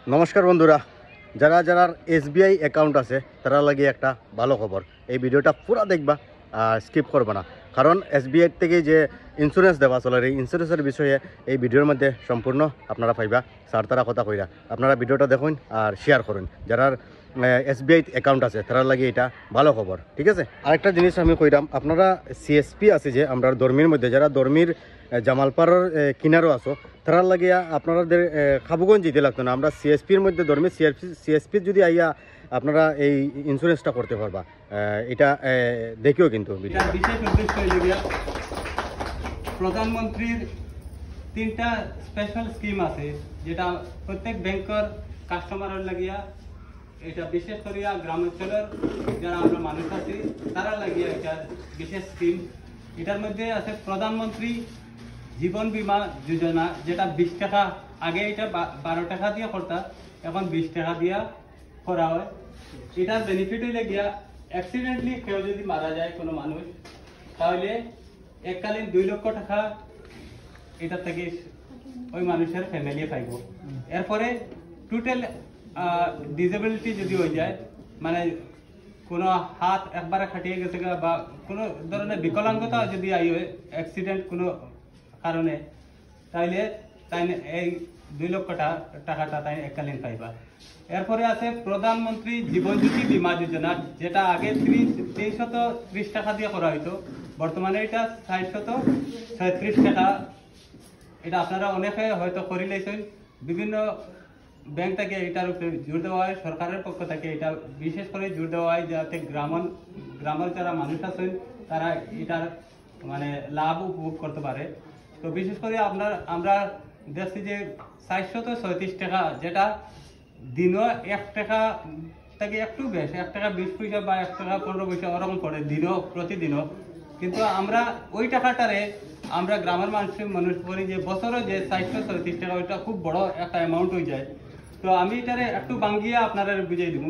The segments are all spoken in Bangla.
নমস্কার বন্ধুরা, যারা যারা এসবিআই অ্যাকাউন্ট আছে তারা লাগে একটা ভালো খবর। এই ভিডিওটা পুরো দেখবা আর স্কিপ করবে না, কারণ এসবিআই থেকে যে ইন্স্যুরেন্স দেওয়া চলে এই ইন্স্যুরেন্সের বিষয়ে এই ভিডিওর মধ্যে সম্পূর্ণ আপনারা পাইবা। স্যার তারা কথা কইরা আপনারা ভিডিওটা দেখুন আর শেয়ার করুন। যারা এসবিআই অ্যাকাউন্ট আছে তারা লাগে এটা ভালো খবর, ঠিক আছে। আরেকটা জিনিস আমি কইরাম, আপনারা সিএসপি আছে যে আমরা ধর্মীর মধ্যে যারা ধর্মীর জামালপাড়ার কিনারও আছো তারা লাগিয়া আপনাদের খাবুগঞ্জ যেতে লাগতো না। আমরা সিএসপির মধ্যে ধর্মীর সিএসপি যদি আইয়া আপনারা এই ইন্স্যুরেন্সটা করতে পারবা। এটা দেখিও কিন্তু বিশেষ উদ্দেশ্য প্রধানমন্ত্রীর 3টা স্পেশাল স্কিম আছে, যেটা প্রত্যেক ব্যাংকের কাস্টমারের লাগিয়া, এটা বিশেষ করিয়া গ্রামাঞ্চলের যারা আমরা মানুষ আছি তারা লাগিয়া এটা বিশেষ স্কিম। এটার মধ্যে আছে প্রধানমন্ত্রী জীবন বীমা যোজনা, যেটা 20 টাকা, আগে এটা 12 টাকা দিয়ে করতাম, এখন 20 টাকা দিয়া করা হয়। এটার বেনিফিট হইলে গিয়া অ্যাক্সিডেন্টলি কেউ যদি মারা যায় কোনো মানুষ, তাহলে এককালীন 2 লক্ষ টাকা এটা থেকে ওই মানুষের ফ্যামিলি পাইব। এরপরে টোটাল ডিসেবিলিটি যদি হয়ে যায়, মানে কোনো হাত একবারে খাটিয়ে গেছে বা কোনো ধরনের বিকলাঙ্গতা যদি আই হয় অ্যাক্সিডেন্ট কোনো কারণে, তাইলে তাই এই 2 লক্ষ টাকাটা তাই এককালীন পাইবা। এরপরে আছে প্রধানমন্ত্রী জীবন জ্যোতি বীমা যোজনা, যেটা আগে 330 টাকা দিয়ে করা হইতো, বর্তমানে এটা 436 টাকা। এটা আপনারা অনেকে হয়তো করে লাইছেন। বিভিন্ন ব্যাংক থেকে এটার উপরে জোর দেওয়া হয়, সরকারের পক্ষ থেকে এটা বিশেষ করে জোর দেওয়া হয় যাতে গ্রামের যারা মানুষ আছেন তারা এটার মানে লাভ উপভোগ করতে পারে। তো বিশেষ করে আমরা দেখছি যে 436 টাকা, যেটা দিনও 1 টাকা থেকে একটু বেশ, 1 টাকা 20 পয়সা বা 1 টাকা 15 পয়সা ওরকম করে দিনও, প্রতিদিনও। কিন্তু আমরা ওই টাকাটারে আমরা গ্রামের মানুষ করি যে বছরে যে 436 টাকা, ওইটা খুব বড় একটা অ্যামাউন্ট হয়ে যায়। তো আমি এটারে একটু বাঙ্গিয়া আপনারা বুঝাই দিব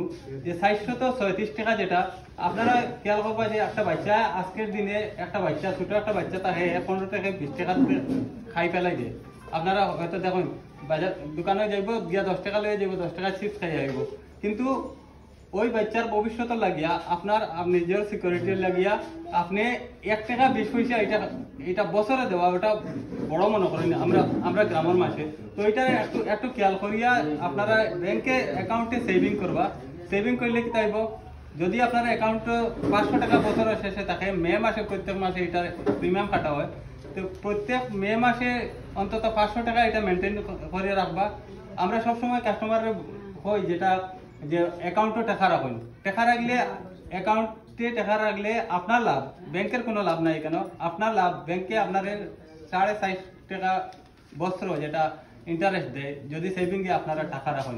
যে 436 টাকা, যেটা আপনারা খেয়াল করবা যে একটা বাচ্চা আজকের দিনে একটা বাচ্চা, ছোট একটা বাচ্চা তাকে 15 টাকা 20 টাকা খাই ফেলাই দেয়। আপনারা হয়তো দেখুন বাজার দোকানে যাইব গিয়া 10 টাকা লয়ে যাইব, 10 টাকা চিপস খাই আইব, কিন্তু ওই বাচ্চার ভবিষ্যতের লাগিয়া আপনার নিজের সিকিউরিটির লাগিয়া আপনি 1 টাকা 20 পয়সা এটা বছরে দেওয়া, ওটা বড় মনে করেন আমরা গ্রামের মাসে। তো এটা একটু খেয়াল করিয়া আপনারা ব্যাংকে অ্যাকাউন্টে সেভিং করবা। সেভিং করলে কি তাইব, যদি আপনার অ্যাকাউন্ট 500 টাকা বছরের শেষে থাকে, মে মাসে প্রত্যেক মাসে এটা প্রিমিয়াম কাটা হয়, তো প্রত্যেক মে মাসে অন্তত 500 টাকা এটা মেনটেন করে রাখবা। আমরা সবসময় কাস্টমারের হই যেটা যে অ্যাকাউন্টে টাকা রাখুন, টাকা রাখলে অ্যাকাউন্টে টাকা রাখলে আপনার লাভ, ব্যাংকের কোনো লাভ নাই কেন, আপনার লাভ। ব্যাংকে আপনাদের 4.5 টাকা বছর যেটা ইন্টারেস্ট দেয় যদি সেভিংয়ে আপনারা টাকা রাখুন।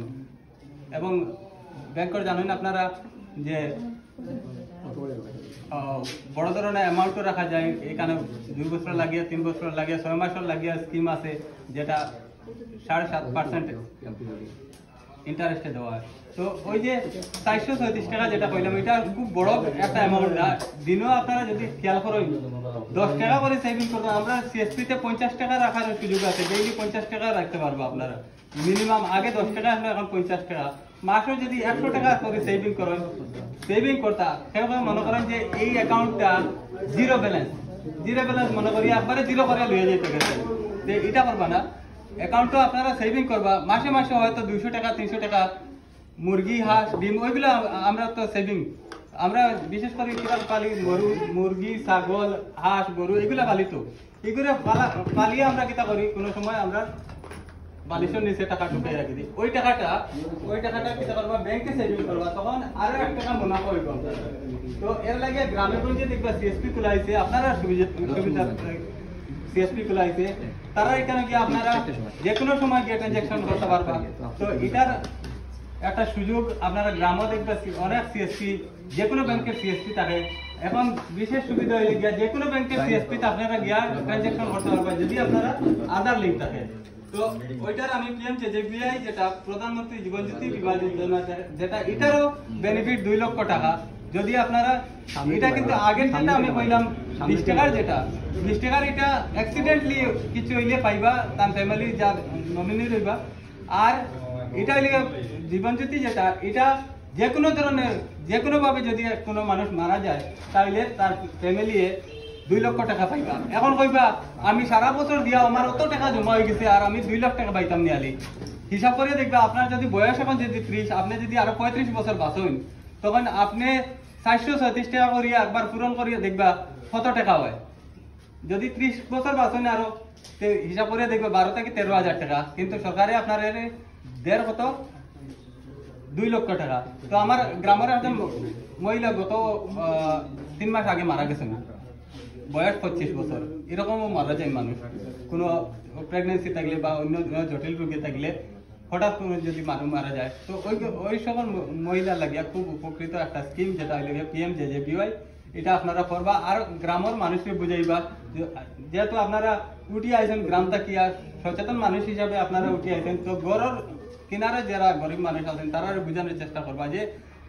এবং ব্যাংকের জানেন আপনারা যে বড় ধরনের অ্যামাউন্টও রাখা যায় এখানে, 2 বছর লাগিয়ে 3 বছর লাগিয়ে 6 মাসের লাগিয়ে স্কিম আছে, যেটা 7.5% ইন্টারেস্টে দেওয়া হয়। তো ওই যে 436 টাকা যেটা কইলাম, এটা খুব বড় একটা অ্যামাউন্ট না। দিনও আপনারা যদি খেয়াল করেন 10 টাকা করে সেভিং করবেন, আমরা সিএসপিতে 50 টাকা রাখার সুযোগ আছে, ডেইলি 50 টাকা রাখতে পারবো আপনারা মিনিমাম। আগে 10 টাকা আসলে এখন 50 টাকা। মাসে যদি 100 টাকা করে সেভিং করেন, সেভিং করতা কেউ মনে করেন যে এই অ্যাকাউন্টটা জিরো ব্যালেন্স মনে করি একবারে জিরো করে লইয়া যেতে গেছে, যে এটা করবা না। অ্যাকাউন্টও আপনারা সেভিং করবা, মাসে মাসে হয়তো 200 টাকা 300 টাকা মুরগি, হাঁস, ডিম, ওইগুলো আমরা তো সেভিং, আমরা বিশেষ করে কিভাবে পালি, মুরগি, ছাগল, হাঁস, গরু এগুলো পালিত। এগুলো পালিয়ে আমরা কিতা করি, কোনো সময় আমরা বালিশের নিচে টাকা ঢুকাই রাখি দিই। ওই টাকাটা কিতা করবা, ব্যাংকে সেভিং করবা, তখন আরো 1 টাকা মুনাফা হইব। তো এর লাগে গ্রামে গঞ্জে দেখবা সিএসপি খোলাইছে, আপনারা সুবিধা সিএসপি খোলাইছে, তারা এখানে গিয়ে আপনারা যে কোনো সময় গিয়ে ট্রানজাকশন করতে পারবা। তো এটার একটা সুযোগ আপনারা গ্রামও দেখবেন, অনেক সিএসপি, যে কোনো ব্যাংকের সিএসপি থাকে। এখন বিশেষ সুবিধা হয়ে গিয়া যে কোনো ব্যাংকের সিএসপিতে আপনারা গিয়া ট্রানজাকশন করতে পারবেন যদি আপনারা আধার লিঙ্ক থাকে। তো ওইটার আমি পিএম জেজেবিআই, যেটা প্রধানমন্ত্রী জীবন জ্যোতি বীমা যোজনা, যেটা এটারও বেনিফিট 2 লক্ষ টাকা। যদি আপনারা এটা, কিন্তু আগের যেটা আমি কইলাম 20 টাকার, যেটা 20 টাকার এটা অ্যাক্সিডেন্টলি কিছু হইলে পাইবা, তার ফ্যামিলি যা নমিনি রইবা। আর এটা হইলে জীবন জ্যোতি যেটা এটা যে কোনো ধরনের যে কোনো ভাবে যদি কোনো মানুষ মারা যায় তাহলে তার ফ্যামিলি 2 লক্ষ টাকা পাইবা। এখন কইবা আমি সারা বছর দিয়া আমার অত টাকা জমা হয়ে গেছে আর আমি 2 লাখ টাকা পাইতাম নিয়ালি। হিসাব করে দেখবা আপনার যদি বয়স এখন যদি 30, আপনি যদি আরো 35 বছর বাঁচেন তখন আপনি 436 টাকা করিয়া একবার পূরণ করিয়া দেখবা কত টাকা হয়। যদি 30 বছর বাঁচেন আরো হিসাব করে দেখবে 12 থেকে 13,000 টাকা, কিন্তু সরকারে আপনার 2 লক্ষ টাকা। তো আমার গ্রামের একজন মহিলা গত 3 মাস আগে মারা গেছেন, বয়স 25 বছর। এরকমও মারা যায় মানুষ কোনো প্রেগনেন্সি থাকলে বা অন্য জটিল রোগে থাকলে, হঠাৎ করে যদি মানুষ মারা যায়। তো ওই সকল মহিলা লাগিয়া খুব উপকৃত একটা স্কিম যেটা হইল PMJJBY, এটা আপনারা করবা আর গ্রামের মানুষকে বুঝাইবা। যেহেতু আপনারা উঠি আইছেন গ্রাম থাকিয়া সচেতন মানুষ হিসাবে আপনারা উঠি আইছেন, তো গড়ের কিনারে যারা গরিব মানুষ আছেন তারা বোঝানোর চেষ্টা করবা যে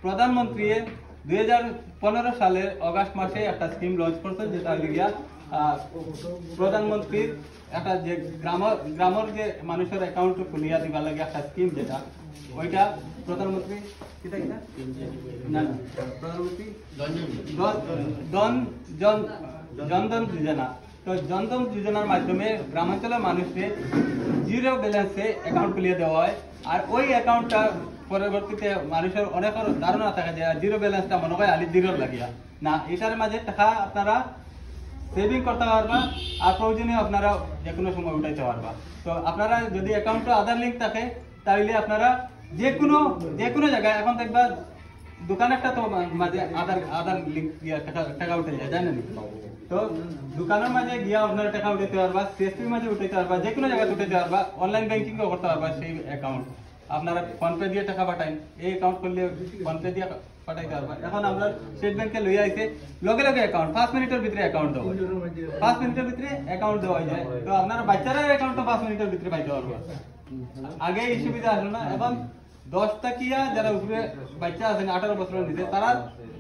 প্রধানমন্ত্রী 2015 সালে অগাস্ট মাসে একটা স্কিম লঞ্চ করছেন, যেটা হইল গিয়া প্রধানমন্ত্রীর একটা যে গ্রামের যে মানুষের অ্যাকাউন্ট খুলিয়া দিবা লাগে একটা স্কিম, যেটা ওইটা প্রধানমন্ত্রী প্রধানমন্ত্রী জনধন যোজনা। তো জনধন যোজনার মাধ্যমে গ্রামাঞ্চলের মানুষকে 0 ব্যালেন্সে অ্যাকাউন্ট খুলিয়ে দেওয়া হয়। আর ওই অ্যাকাউন্টটা পরবর্তীতে মানুষের অনেক ধারণা থাকে যে 0 ব্যালেন্সটা মনে হয় আলি 0 লাগিয়া না, এটার মাঝে টাকা আপনারা সেভিং করতে পারবা আর প্রয়োজনীয় আপনারা যে কোনো সময় উঠাইতে পারবা। তো আপনারা যদি অ্যাকাউন্টে আধার লিঙ্ক থাকে তাহলে আপনারা যে কোনো জায়গায়, এখন দেখবা দোকানেরটা তো মাঝে আধার লিঙ্ক দিয়া টাকা উঠে যায়, জানেন? তো দোকানের মাঝে গিয়া আপনারা টাকা উঠাইতে পারবা, CSP মাঝে উঠাইতে পারবা, যে কোনো জায়গায় উঠাইতে পারবা, অনলাইন ব্যাংকিংও করতে পারবা। সেই অ্যাকাউন্ট আপনারা ফোনপে দিয়ে টাকা পাঠাইন, এই অ্যাকাউন্ট করলে ফোনপে দিয়ে পাঠাইতে পারবা। এখন আমরা স্টেট ব্যাংকে লই আইছে লগে লগে অ্যাকাউন্ট 5 মিনিটের ভিতরে অ্যাকাউন্ট দেওয়া, 5 মিনিটের ভিতরে অ্যাকাউন্ট দেওয়া যায়। তো আপনারা বাচ্চারা অ্যাকাউন্ট 5 মিনিটের ভিতরে পাইতে পারবা। আগে এই সুবিধা আসলো না, এখন 10 টাকিয়া যারা উপরে বাচ্চা আছেন 18 বছরের নিচে তারা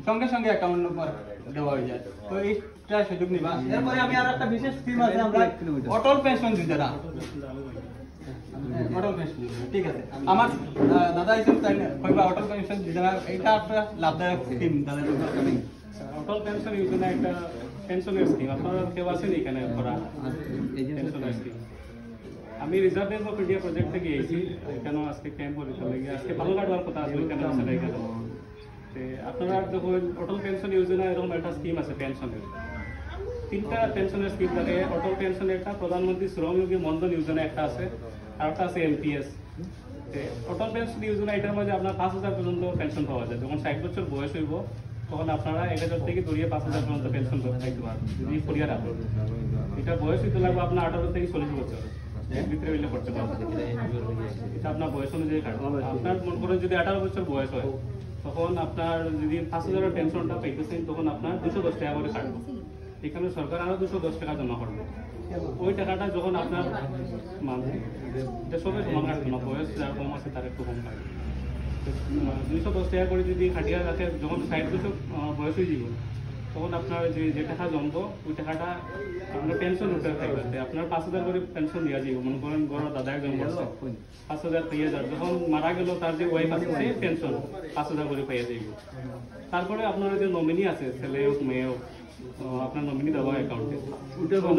সঙ্গে সঙ্গে অ্যাকাউন্ট নম্বর দেওয়া হয়ে যায়। তো এইটা সুযোগ নিবা। এরপরে আমি আর একটা বিশেষ স্কিম আছে, আমরা অটল পেনশন যোজনা। অটল পেনশন যোজনা, ঠিক আছে। আমার দাদা হিসেবে তাই কইবা অটল পেনশন যোজনা এটা একটা লাভদায়ক স্কিম। দাদা অটল পেনশন যোজনা একটা পেনশনের স্কিম, আপনারা কেউ আছেন এখানে করা পেনশনের স্কিম? আমি reserve bank of India project থেকে এসেছি, এখানে আজকে ক্যাম্প পরীক্ষা লেগে আজকে ভালো কাটবার কথা আসলে এখানে আছে না। এখানে আপনারা দেখুন অটল পেনশন যোজনা এরকম একটা স্কিম আছে পেনশনের, 3টা পেনশনের স্কিম থাকে। অটল পেনশন একটা, প্রধানমন্ত্রী শ্রমযোগী মনধন যোজনা একটা আছে, আর একটা আছে MPS। অটল পেনশন যোজনা এটার মধ্যে আপনার 5,000 পর্যন্ত পেনশন পাওয়া যায়। যখন 60 বছর বয়স হইব তখন আপনারা 1,000 থেকে ধরিয়ে 5,000 পর্যন্ত পেনশন পাইতে পারবেন যদি ফরিয়া রাখেন। এটা বয়স হইতে লাগবে আপনার 18 থেকে 40 বছর এর ভিতরে হইলে করতে পারবেন। এটা আপনার বয়স অনুযায়ী কাটবে। আপনার মনে করেন যদি 18 বছর বয়স হয় তখন আপনার যদি 5,000 পেনশনটা পাইতেছেন তখন আপনার 210 টাকা করে কাটবে। এখানে সরকার আরো 210 টাকা জমা করবে। ওই টাকাটা যখন আপনার এটা সবাই সমান কাটবে না, বয়স যার কম আছে তার একটু কম কাটবে। 210 টাকা করে যদি খাটিয়া রাখে, যখন 60 বছর বয়স হয়ে যাব তখন আপনার যে টাকা জমবো ওই টাকাটা আপনার পেনশন উঠে থাকবে। আপনার 5,000 করে পেনশন দেওয়া যাবে। মনে করেন বড় দাদা একজন করছে 5,000 পেয়ে যাবে, যখন মারা গেল তার যে ওয়াইফ আছে সেই পেনশন 5,000 করে পেয়ে যাবে। তারপরে আপনার যে নমিনি আছে, ছেলে হোক মেয়ে হোক, আপনার নমিনি দেওয়া অ্যাকাউন্টে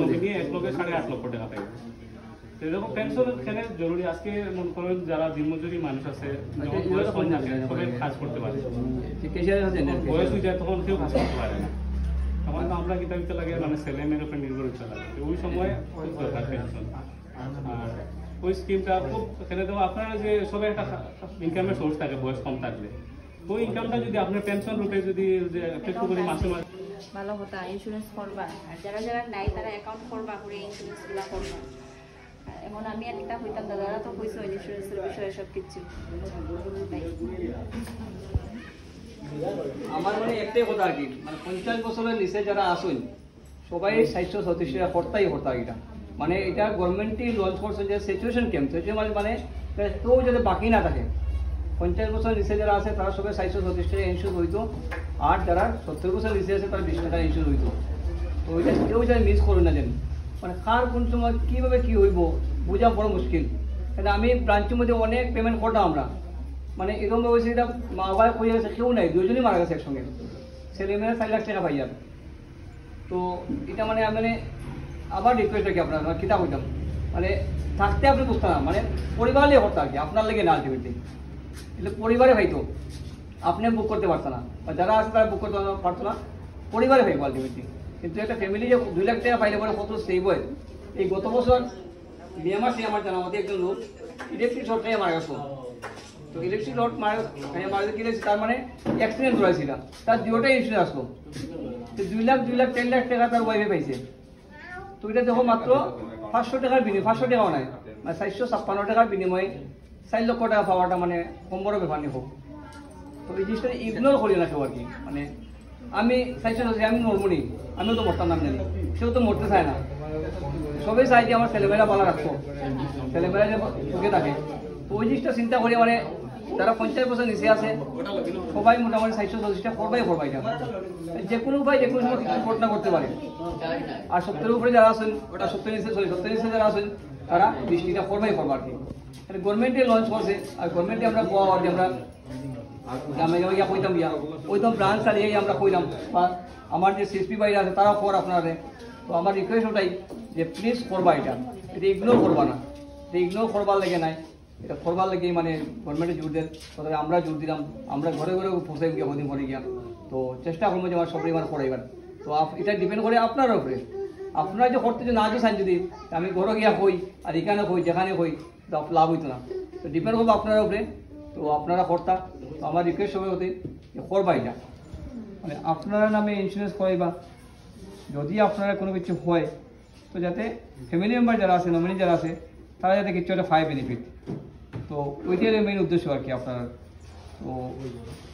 নমিনি 1 লক্ষ 8.5 লক্ষ টাকা পাইবে। এরকম পেনশন এখানে জরুরি। আজকে মনে করেন যারা দিনমজুরি মানুষ আছে, সবাই কাজ করতে পারে, বয়স হয়ে যায় তখন কেউ কাজ করতে পারে না, তখন আমরা কিতা দিতে লাগে, মানে ছেলে মেয়ের উপর নির্ভর হতে লাগে। ওই সময় খুব দরকার পেনশন। আর ওই স্কিমটা খুব এখানে তো আপনার যে সবাই একটা ইনকামের সোর্স থাকে বয়স কম থাকলে, ওই ইনকামটা যদি আপনার পেনশন রূপে যদি একটু করে মাসে মাসে ভালো হতো। ইন্স্যুরেন্স করবা, আর যারা যারা নাই তারা অ্যাকাউন্ট করবা করে ইন্স্যুরেন্সগুলো করবা। এখন আমি একটা হইতাম, দাদারা তো কইছে ইন্স্যুরেন্সের বিষয়ে সব কিছু। আমার মানে একটাই কথা আর কি, মানে 50 বছরের নিচে যারা আসুন সবাই 436 টাকা করতেই হতো। এটা মানে এটা গভর্নমেন্টই লঞ্চ করছে যে সিচুয়েশন ক্যাম্প, মানে কেউ যাতে বাকি না থাকে। 50 বছরের নিচে যারা আছে তারা সবাই 436 টাকা ইন্স্যুর হইতো, আর যারা 70 বছরের নিচে আছে তারা 20 টাকা ইন্স্যুর হইতো। তো ওইটা কেউ যাতে মিস করবে না, যেন মানে কার কোন সময় কীভাবে কী হইব বোঝা বড় মুশকিল। এটা আমি ব্রাঞ্চের মধ্যে অনেক পেমেন্ট করতাম আমরা, মানে এরকম ব্যবস্থা এটা মা বাবা হয়ে গেছে, কেউ নাই, দুজনই মারা গেছে একসঙ্গে, ছেলেমেয়েরা 4 লাখ টাকা পাই আর। তো এটা মানে আমি আবার রিকোয়েস্ট রাখি আপনার কিতা হইতাম, মানে থাকতে আপনি বুঝতে না, মানে পরিবার নিয়ে করতে আর কি, আপনার লেগে না আলটিমেটলি, কিন্তু পরিবারে হয়তো আপনি বুক করতে পারতো না, বা যারা আছে তারা বুক করতে পারতো না, পরিবারে হইব আলটিমেটলি। কিন্তু একটা ফ্যামিলি যে 2 লাখ টাকা পাইলে পরে কত সেভ হয়। এই গত বছর বিএমআরসি আমার জানা মধ্যে একজন লোক ইলেকট্রিক শর্ট খেয়ে মারা গেছে। তো ইলেকট্রিক শর্ট মারা গেছে, তার মানে অ্যাক্সিডেন্ট করেছিল, তার দুটোটাই ইন্স্যুরেন্স আসলো। তো 2 লাখ 10 লাখ টাকা তার ওয়াইফে পাইছে। তো এটা দেখো মাত্র 500 টাকার বিনিময়, 500 টাকাও নাই, মানে 456 টাকার বিনিময়ে 4 লক্ষ টাকা পাওয়াটা মানে কম বড় ব্যাপার নেই হোক। তো এই জিনিসটা ইগনোর করি না কেউ আর কি, মানে আমি চাইছি আমি নর্মনি, আমিও তো মরতাম না, জানি সেও তো মরতে চায় না, সবাই চাই যে আমার ছেলেমেয়েরা ভালো রাখবো, ছেলেমেয়েরা যে সুখে থাকে। তো ওই জিনিসটা চিন্তা করি, মানে যারা 50 বছর নিচে আছে সবাই মোটামুটি 440টা করবাই এটা, যে কোনো উপায় যে কোনো সময় কিছু ঘটনা করতে পারে। আর 70-এর উপরে যারা আছেন, 70 নিচে যারা আছেন, তারা 20টা করবা আর কি। গভর্নমেন্টে লঞ্চ করছে, আর গভর্নমেন্টে আমরা আমরা গ্রামে গিয়া কইতাম ওইতাম ব্রাঞ্চ চালিয়ে আমরা কইলাম, বা আমার যে সিএসপি বাইরে আছে তারাও কর আপনারা। তো আমার রিকোয়েস্ট ওটাই যে প্লিজ করবা, এটা ইগনোর করবা না, এটা ইগনোর করবার লেগে নাই, এটা করবার লেগে মানে গভর্নমেন্টে জোর দেন, তবে আমরা জোর দিলাম, আমরা ঘরে ঘরে পৌঁছাই গিয়া কদিন পরে গিয়া। তো চেষ্টা করবো যে আমার সবাই আমার করাইবার। তো এটা ডিপেন্ড করে আপনার উপরে, আপনারা যে করতে যে না যে চান, যদি আমি ঘরে গিয়া কই আর এখানে কই যেখানে কই তো লাভ হইতো না। তো ডিপেন্ড করবো আপনার উপরে, তো আপনারা করতা। তো আমার রিকোয়েস্ট হবে হতে যে করবা এটা, মানে আপনারা নামে ইন্স্যুরেন্স করাইবা, যদি আপনারা কোনো কিছু হয় তো যাতে ফ্যামিলি মেম্বার যারা আছে, নমিনি যারা আছে, তারা যাতে কিছু একটা পায় বেনিফিট। তো ওইটাই মেইন উদ্দেশ্য আর কি আপনার। তো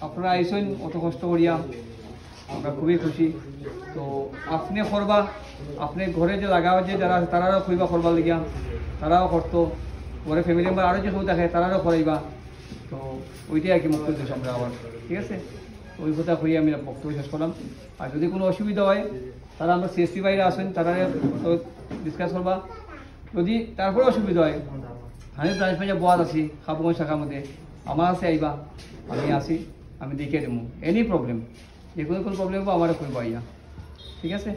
আপনারা আইসেন অত কষ্ট করিয়া, আমরা খুবই খুশি। তো আপনি করবা, আপনি ঘরে যে লাগাও যে যারা আছে তারাও খুঁজবা করবার লিগিয়া, তারাও করতো, ঘরে ফ্যামিলি মেম্বার আরও যে সব দেখে তারাও করাইবা। তো ওইটাই আর কি মুখ্য উদ্দেশ্য আমরা আবার, ঠিক আছে। ওই কথা কই আমি বক্তব্য শেষ করলাম। আর যদি কোনো অসুবিধা হয় তারা আমরা সিএসপি বাইরে আসেন, তারা ডিসকাস করবা। যদি তারপরে অসুবিধা হয়, আমি ব্রাঞ্চ ম্যানেজার বহাত আছি খাবগঞ্জ শাখার মধ্যে, আমার কাছে আইবা, আমি আসি, আমি দেখে দেবো। এনি প্রবলেম, যে কোনো প্রবলেম হবো আমার কইবা, ঠিক আছে।